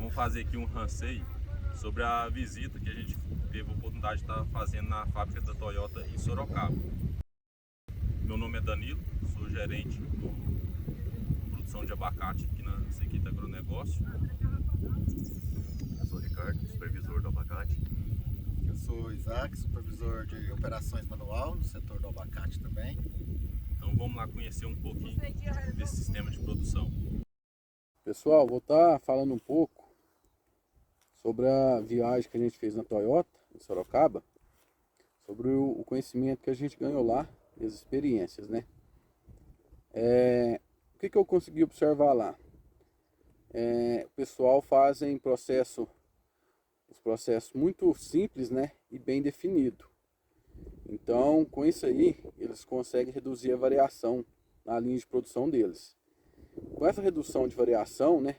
Vamos fazer aqui um ranceio sobre a visita que a gente teve a oportunidade de estar fazendo na fábrica da Toyota em Sorocaba. Meu nome é Danilo, sou gerente de produção de abacate aqui na Sequita Agronegócio. Eu sou o Ricardo, supervisor do abacate. Eu sou o Isaac, supervisor de operações manual no setor do abacate também. Então vamos lá conhecer um pouquinho desse sistema de produção. Pessoal, vou estar falando um pouco sobre a viagem que a gente fez na Toyota, em Sorocaba, sobre o conhecimento que a gente ganhou lá e as experiências, né? O que eu consegui observar lá? O pessoal fazem os processos muito simples, né? E bem definido. Então, com isso aí, eles conseguem reduzir a variação na linha de produção deles. Com essa redução de variação, né?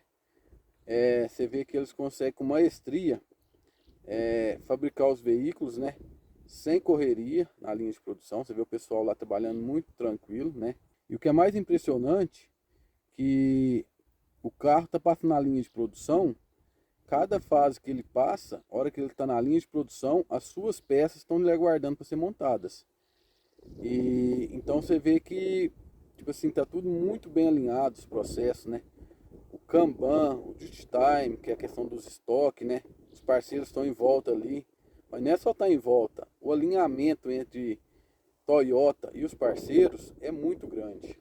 Você vê que eles conseguem com maestria fabricar os veículos, né? Sem correria na linha de produção. Você vê o pessoal lá trabalhando muito tranquilo, né? E o que é mais impressionante, que o carro está passando na linha de produção, cada fase que ele passa, a hora que ele está na linha de produção, as suas peças estão lhe aguardando para ser montadas. E então você vê que, tipo assim, tá tudo muito bem alinhado os processos, né? O Kanban, o Just Time, que é a questão dos estoques, né? Os parceiros estão em volta ali, mas não é só estar em volta. O alinhamento entre Toyota e os parceiros é muito grande,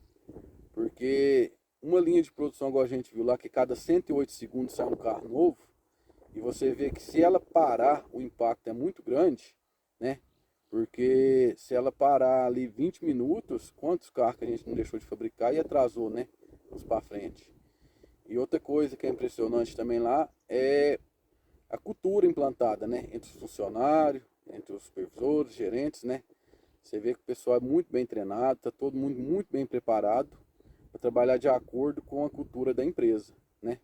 porque uma linha de produção, igual a gente viu lá, que cada 108 segundos sai um carro novo, e você vê que se ela parar, o impacto é muito grande, né? Porque se ela parar ali 20 minutos, quantos carros que a gente não deixou de fabricar e atrasou, né? Uns para frente. E outra coisa que é impressionante também lá é a cultura implantada, né? Entre os funcionários, entre os supervisores, gerentes, né? Você vê que o pessoal é muito bem treinado, está todo mundo muito bem preparado para trabalhar de acordo com a cultura da empresa, né?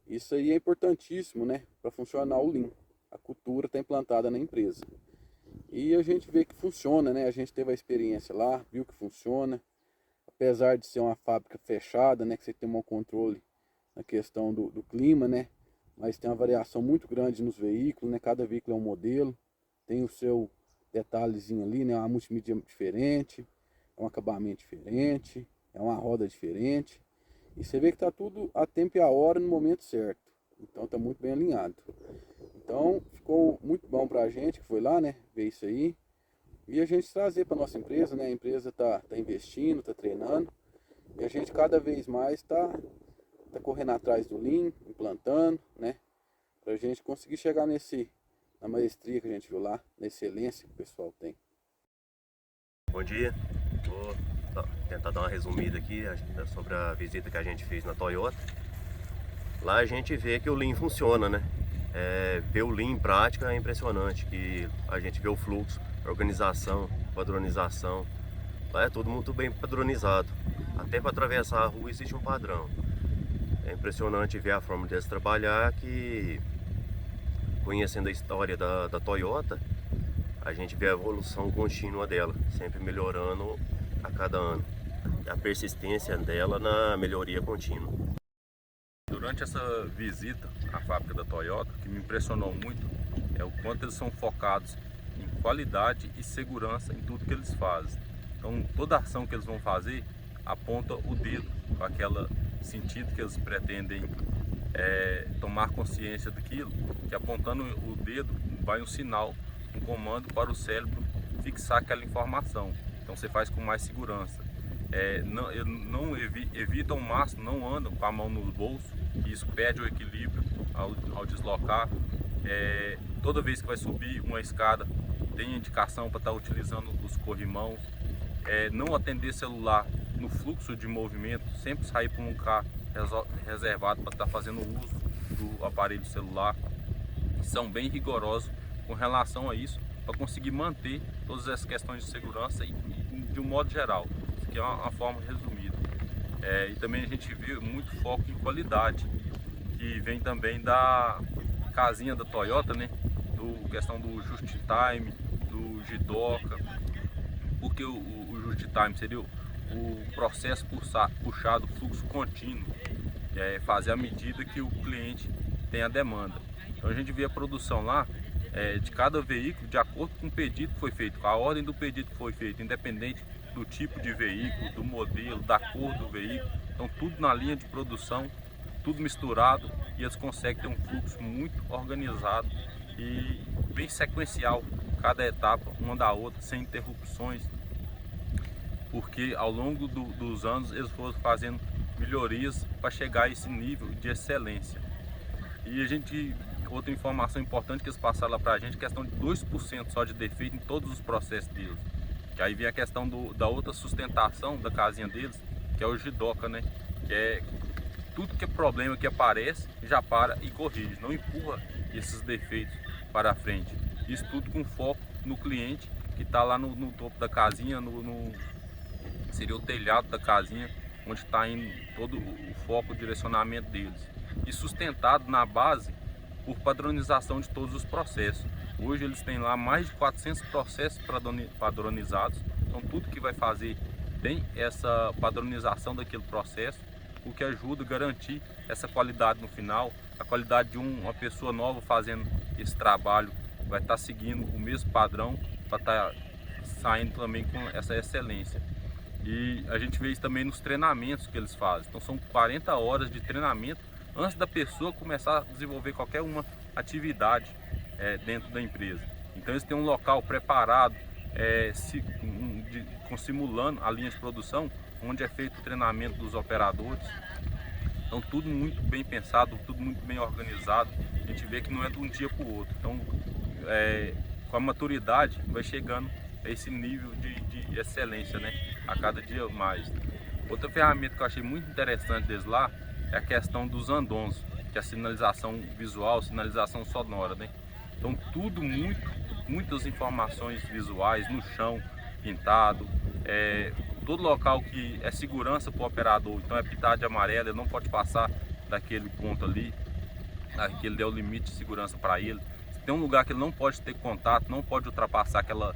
Isso aí é importantíssimo, né? Para funcionar o Lean. A cultura está implantada na empresa. E a gente vê que funciona, né? A gente teve a experiência lá, viu que funciona. Apesar de ser uma fábrica fechada, né? Que você tem um controle na questão do clima, né? Mas tem uma variação muito grande nos veículos, né? Cada veículo é um modelo, tem o seu detalhezinho ali, né? Uma multimídia diferente, é um acabamento diferente, é uma roda diferente. E você vê que está tudo a tempo e a hora no momento certo. Então está muito bem alinhado. Então ficou muito bom para a gente que foi lá, né? Ver isso aí. E a gente trazer para nossa empresa, né? A empresa tá investindo, está treinando. E a gente cada vez mais está correndo atrás do Lean, implantando, né? Para a gente conseguir chegar na maestria que a gente viu lá, na excelência que o pessoal tem. Bom dia, vou tentar dar uma resumida aqui sobre a visita que a gente fez na Toyota. Lá a gente vê que o Lean funciona, né? Ver o Lean em prática é impressionante, que a gente vê o fluxo, organização, padronização. Lá é tudo muito bem padronizado. Até para atravessar a rua existe um padrão. É impressionante ver a forma deles trabalhar, que conhecendo a história da Toyota, a gente vê a evolução contínua dela, sempre melhorando a cada ano. A persistência dela na melhoria contínua. Durante essa visita à fábrica da Toyota, o que me impressionou muito é o quanto eles são focados em qualidade e segurança em tudo que eles fazem. Então toda ação que eles vão fazer aponta o dedo para aquele sentido que eles pretendem tomar consciência daquilo, que apontando o dedo vai um sinal, um comando para o cérebro fixar aquela informação. Então você faz com mais segurança. Não evitam ao máximo, não andam com a mão no bolso, que isso perde o equilíbrio ao deslocar. Toda vez que vai subir uma escada, tem indicação para estar utilizando os corrimãos. Não atender celular no fluxo de movimento, sempre sair para um lugar reservado para estar fazendo uso do aparelho celular. São bem rigorosos com relação a isso, para conseguir manter todas essas questões de segurança de um modo geral. Isso aqui é uma forma resumida. E também a gente viu muito foco em qualidade, que vem também da casinha da Toyota, né? Questão do Just Time, do Jidoka. Porque o Just Time seria o processo puxado, fluxo contínuo, fazer à medida que o cliente tem a demanda. Então a gente vê a produção lá de cada veículo de acordo com o pedido que foi feito, com a ordem do pedido que foi feito, independente do tipo de veículo, do modelo, da cor do veículo. Então tudo na linha de produção, tudo misturado, e eles conseguem ter um fluxo muito organizado e bem sequencial, cada etapa uma da outra, sem interrupções, porque ao longo dos anos eles foram fazendo melhorias para chegar a esse nível de excelência. E outra informação importante que eles passaram lá para a gente, questão de 2% só de defeito em todos os processos deles. Que aí vem a questão da outra sustentação da casinha deles, que é o Jidoka, né? Que é tudo que é problema que aparece, já para e corrige, não empurra esses defeitos para a frente. Isso tudo com foco no cliente que está lá no topo da casinha, seria o telhado da casinha, onde está indo todo o foco, o direcionamento deles. E sustentado na base por padronização de todos os processos. Hoje eles têm lá mais de 400 processos padronizados, então tudo que vai fazer tem essa padronização daquele processo, o que ajuda a garantir essa qualidade no final. A qualidade de uma pessoa nova fazendo esse trabalho vai estar seguindo o mesmo padrão, para estar saindo também com essa excelência. E a gente vê isso também nos treinamentos que eles fazem. Então são 40 horas de treinamento antes da pessoa começar a desenvolver qualquer uma atividade dentro da empresa. Então eles têm um local preparado, simulando a linha de produção, onde é feito o treinamento dos operadores. Então tudo muito bem pensado, tudo muito bem organizado. A gente vê que não é de um dia para o outro. Então com a maturidade vai chegando a esse nível de excelência, né? A cada dia mais. Outra ferramenta que eu achei muito interessante deles lá é a questão dos andons, que é a sinalização visual, sinalização sonora, né? Então tudo muitas informações visuais no chão, pintado, todo local que é segurança para o operador, então é pintado de amarelo, ele não pode passar daquele ponto ali, aquele é o limite de segurança para ele. Se tem um lugar que ele não pode ter contato, não pode ultrapassar aquela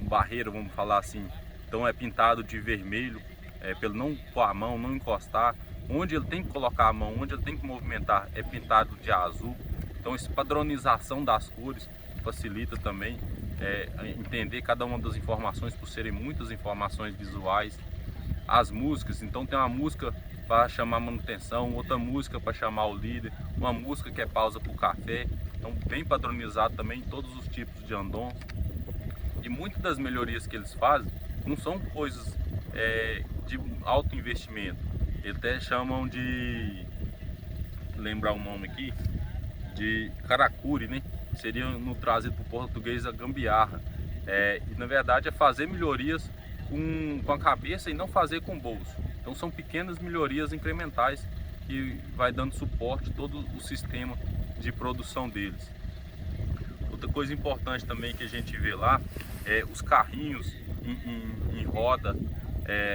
barreira, vamos falar assim, então é pintado de vermelho, para ele não pôr a mão, não encostar. Onde ele tem que colocar a mão, onde ele tem que movimentar, é pintado de azul. Então essa padronização das cores facilita também entender cada uma das informações, por serem muitas informações visuais. As músicas, então tem uma música para chamar manutenção, outra música para chamar o líder, uma música que é pausa para o café. Então bem padronizado também em todos os tipos de andons. E muitas das melhorias que eles fazem não são coisas de alto investimento. Eles até chamam de, lembrar o nome aqui, de karakuri, né? Seria no trazido para o português a gambiarra. E na verdade é fazer melhorias com a cabeça e não fazer com o bolso. Então são pequenas melhorias incrementais que vai dando suporte a todo o sistema de produção deles. Outra coisa importante também que a gente vê lá é os carrinhos em roda,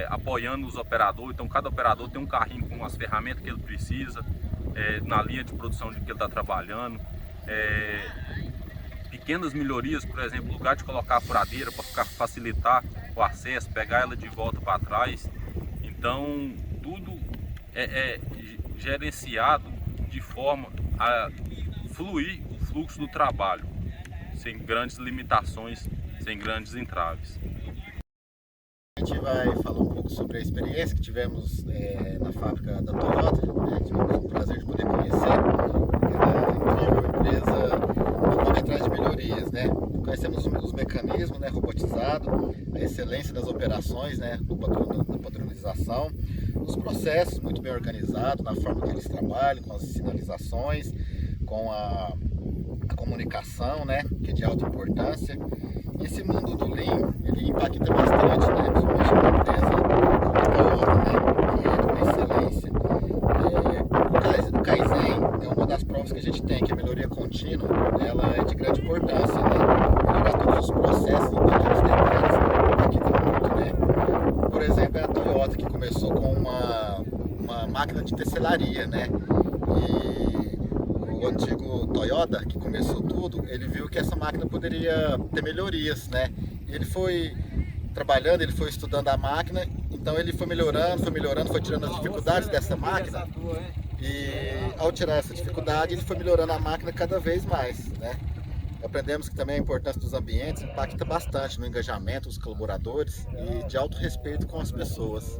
apoiando os operadores. Então cada operador tem um carrinho com as ferramentas que ele precisa na linha de produção de que ele está trabalhando. Pequenas melhorias, por exemplo, no lugar de colocar a furadeira para facilitar o acesso, pegar ela de volta para trás. Então tudo é gerenciado de forma a fluir o fluxo do trabalho, sem grandes limitações, sem grandes entraves. A gente vai falar um pouco sobre a experiência que tivemos na fábrica da Toyota, né? Tivemos o prazer de poder conhecer aquela incrível empresa que corre atrás de melhorias, né? Conhecemos os mecanismos, né, robotizado, a excelência das operações, né, na padronização, os processos muito bem organizados, na forma que eles trabalham, com as sinalizações, com a comunicação, né, que é de alta importância. E esse mundo do Lean, ele impacta bastante, né, principalmente na empresa como a Toyota, né, que é de uma excelência. O Kaizen é uma das provas que a gente tem, que a melhoria contínua, ela é de grande importância, né, melhorar todos os processos em pequenos detalhes, impacta muito, né. Por exemplo, é a Toyota que começou com uma máquina de tecelaria, né, e o antigo Toyota, que começou tudo, ele viu que essa máquina poderia ter melhorias, né? Ele foi trabalhando, ele foi estudando a máquina, então ele foi melhorando, foi tirando as dificuldades dessa máquina E ao tirar essa dificuldade, ele foi melhorando a máquina cada vez mais, né? Aprendemos que também a importância dos ambientes impacta bastante no engajamento dos colaboradores e de alto respeito com as pessoas.